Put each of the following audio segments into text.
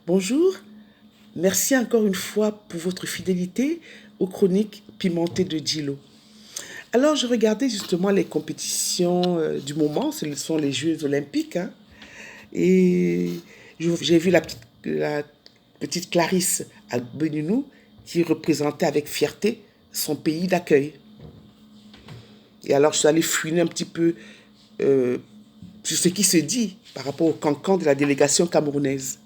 Bonjour, merci encore une fois pour votre fidélité aux chroniques pimentées de Dilo. Alors, je regardais justement les compétitions du moment, ce sont les Jeux Olympiques, hein, et j'ai vu la petite Clarisse Albeninou qui représentait avec fierté son pays d'accueil. Et alors, je suis allée fouiner un petit peu euh, sur ce qui se dit par rapport au cancan de la délégation camerounaise.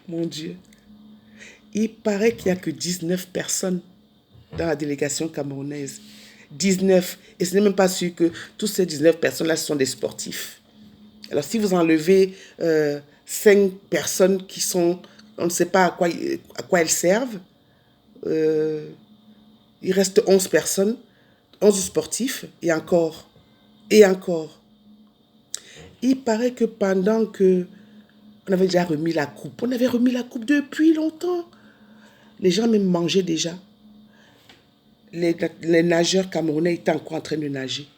Mon Dieu. Il paraît qu'il n'y a que 19 personnes dans la délégation camerounaise. 19. Et ce n'est même pas sûr que toutes ces 19 personnes-là sont des sportifs. Alors si vous enlevez 5 personnes qui sont, on ne sait pas à quoi elles servent, euh, il reste 11 personnes, 11 sportifs, et encore, et encore. Il paraît que pendant que on avait déjà remis la coupe, on avait remis la coupe depuis longtemps. Les gens même mangeaient déjà. Les nageurs camerounais étaient encore en train de nager.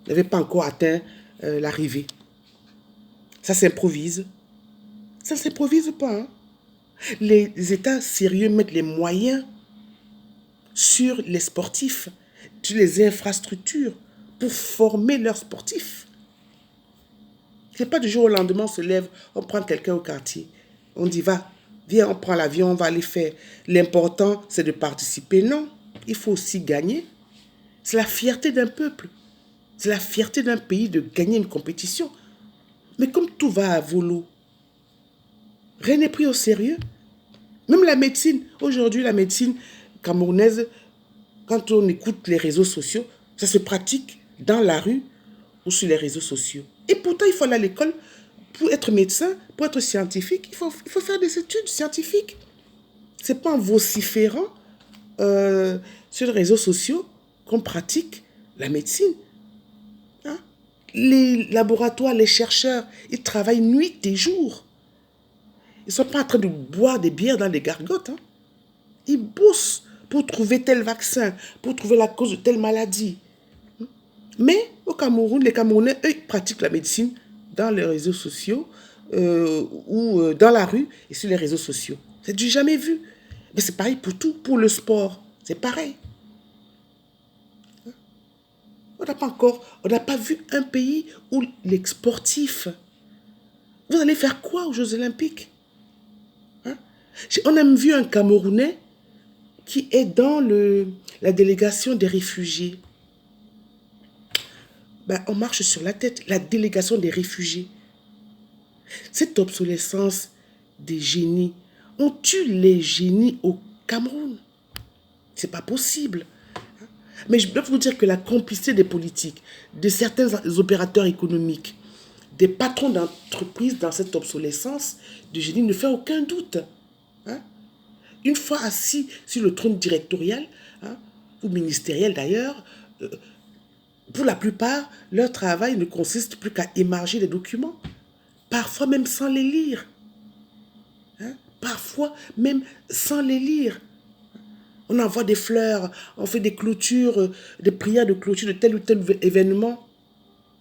Ils n'avaient pas encore atteint l'arrivée. Ça s'improvise. Ça ne s'improvise pas. Hein. Les États sérieux mettent les moyens sur les sportifs, sur les infrastructures, pour former leurs sportifs. Ce n'est pas du jour au lendemain, on se lève, on prend quelqu'un au quartier. On dit, va, viens, on prend l'avion, on va aller faire. L'important, c'est de participer. Non, il faut aussi gagner. C'est la fierté d'un peuple. C'est la fierté d'un pays de gagner une compétition. Mais comme tout va à volo, rien n'est pris au sérieux. Même la médecine, aujourd'hui la médecine camerounaise, quand on écoute les réseaux sociaux, ça se pratique dans la rue ou sur les réseaux sociaux. Et pourtant, il faut aller à l'école pour être médecin, pour être scientifique, il faut faire des études scientifiques. Ce n'est pas en vociférant sur les réseaux sociaux qu'on pratique la médecine. Hein? Les laboratoires, les chercheurs, ils travaillent nuit et jour. Ils ne sont pas en train de boire des bières dans des gargotes. Hein. Ils bossent pour trouver tel vaccin, pour trouver la cause de telle maladie. Mais au Cameroun, les Camerounais, eux, ils pratiquent la médecine dans les réseaux sociaux ou dans la rue et sur les réseaux sociaux. C'est du jamais vu. Mais c'est pareil pour tout, pour le sport. C'est pareil. On n'a pas vu un pays où les sportifs, vous allez faire quoi aux Jeux Olympiques? Hein? On a même vu un Camerounais qui est dans la délégation des réfugiés. Ben, on marche sur la tête, la délégation des réfugiés. Cette obsolescence des génies, on tue les génies au Cameroun. C'est pas possible. Mais je dois vous dire que la complicité des politiques, de certains opérateurs économiques, des patrons d'entreprises dans cette obsolescence de génie ne fait aucun doute. Hein? Une fois assis sur le trône directorial, hein, ou ministériel d'ailleurs, pour la plupart, leur travail ne consiste plus qu'à émarger les documents, parfois même sans les lire. Hein? Parfois même sans les lire. On envoie des fleurs, on fait des clôtures, des prières de clôture de tel ou tel événement.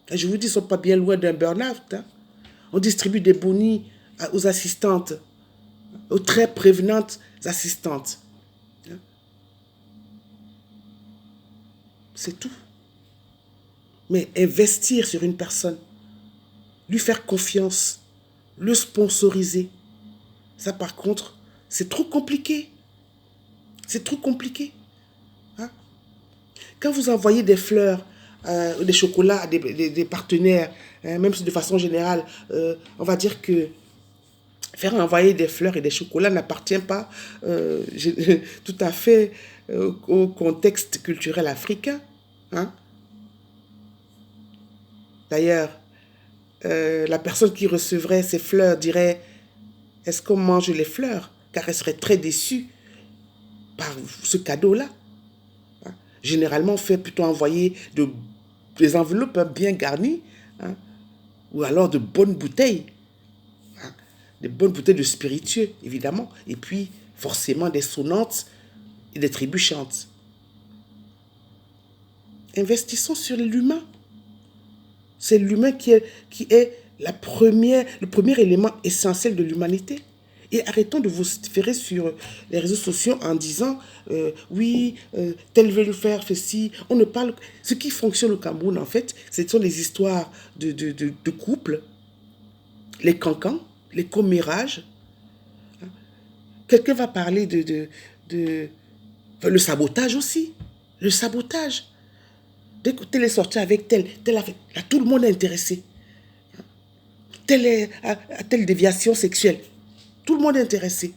Et je vous dis, ils ne sont pas bien loin d'un burn-out. Hein? On distribue des bonis aux assistantes, aux très prévenantes assistantes. Hein? C'est tout. Mais investir sur une personne, lui faire confiance, le sponsoriser, ça par contre, c'est trop compliqué. C'est trop compliqué. Hein? Quand vous envoyez des fleurs, des chocolats à des partenaires, hein, même si de façon générale, on va dire que faire envoyer des fleurs et des chocolats n'appartient pas tout à fait au contexte culturel africain. Hein? D'ailleurs, la personne qui recevrait ces fleurs dirait, est-ce qu'on mange les fleurs? Car elle serait très déçue par ce cadeau-là. Hein? Généralement, on fait plutôt envoyer des enveloppes bien garnies, hein? Ou alors de bonnes bouteilles. Hein? Des bonnes bouteilles de spiritueux, évidemment. Et puis, forcément, des sonnantes et des trébuchantes. Investissons sur l'humain. C'est l'humain qui est le premier élément essentiel de l'humanité. Et arrêtons de vous vociférer sur les réseaux sociaux en disant oui, tel veut le faire, fait ci. On ne parle. Ce qui fonctionne au Cameroun, en fait, ce sont les histoires de couples, les cancans, les commérages. Quelqu'un va parler le sabotage aussi. Le sabotage. Dès que tel est sorti avec tel avec, là, tout le monde est intéressé. Telle déviation sexuelle. Tout le monde est intéressé.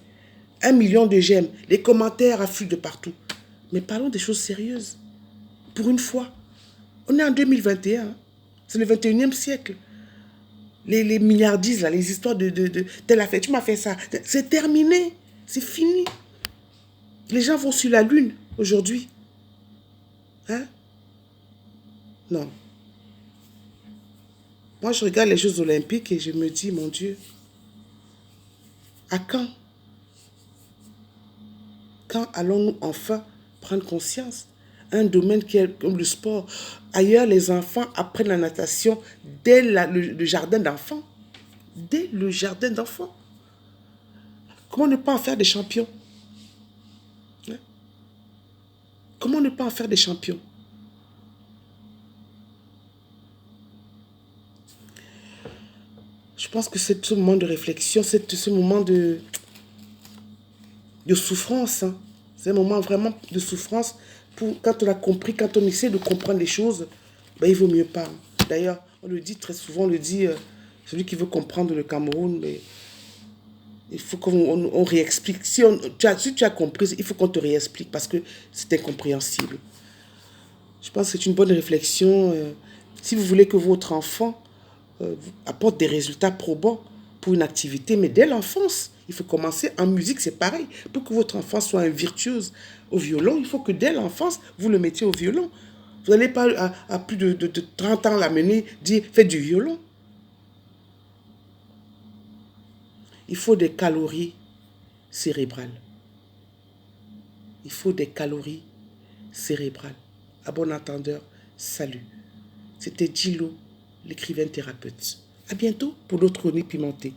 1 million de j'aime. Les commentaires affluent de partout. Mais parlons des choses sérieuses. Pour une fois. On est en 2021. C'est le 21e siècle. Les milliardises, là, les histoires de telle affaire. Tu m'as fait ça. C'est terminé. C'est fini. Les gens vont sur la lune aujourd'hui. Hein? Non. Moi, je regarde les Jeux Olympiques et je me dis, mon Dieu, à quand? Quand allons-nous enfin prendre conscience? Un domaine qui est comme le sport. Ailleurs, les enfants apprennent la natation dès le jardin d'enfants. Dès le jardin d'enfants. Comment ne pas en faire des champions? Hein? Comment ne pas en faire des champions? Je pense que c'est ce moment de réflexion, c'est ce moment de souffrance. Hein. C'est un moment vraiment de souffrance. Quand on a compris, quand on essaie de comprendre les choses, ben, il vaut mieux pas. D'ailleurs, on le dit très souvent, on le dit, celui qui veut comprendre le Cameroun, mais il faut qu'on réexplique. Si tu as compris, il faut qu'on te réexplique parce que c'est incompréhensible. Je pense que c'est une bonne réflexion. Si vous voulez que votre enfant apporte des résultats probants pour une activité, mais dès l'enfance, il faut commencer en musique, c'est pareil. Pour que votre enfant soit un virtuose au violon, il faut que dès l'enfance, vous le mettiez au violon. Vous n'allez pas à plus de 30 ans l'amener, dire, fais du violon. Il faut des calories cérébrales. Il faut des calories cérébrales. À bon entendeur, salut. C'était Gillo, l'écrivain thérapeute. À bientôt pour d'autres chroniques pimentées.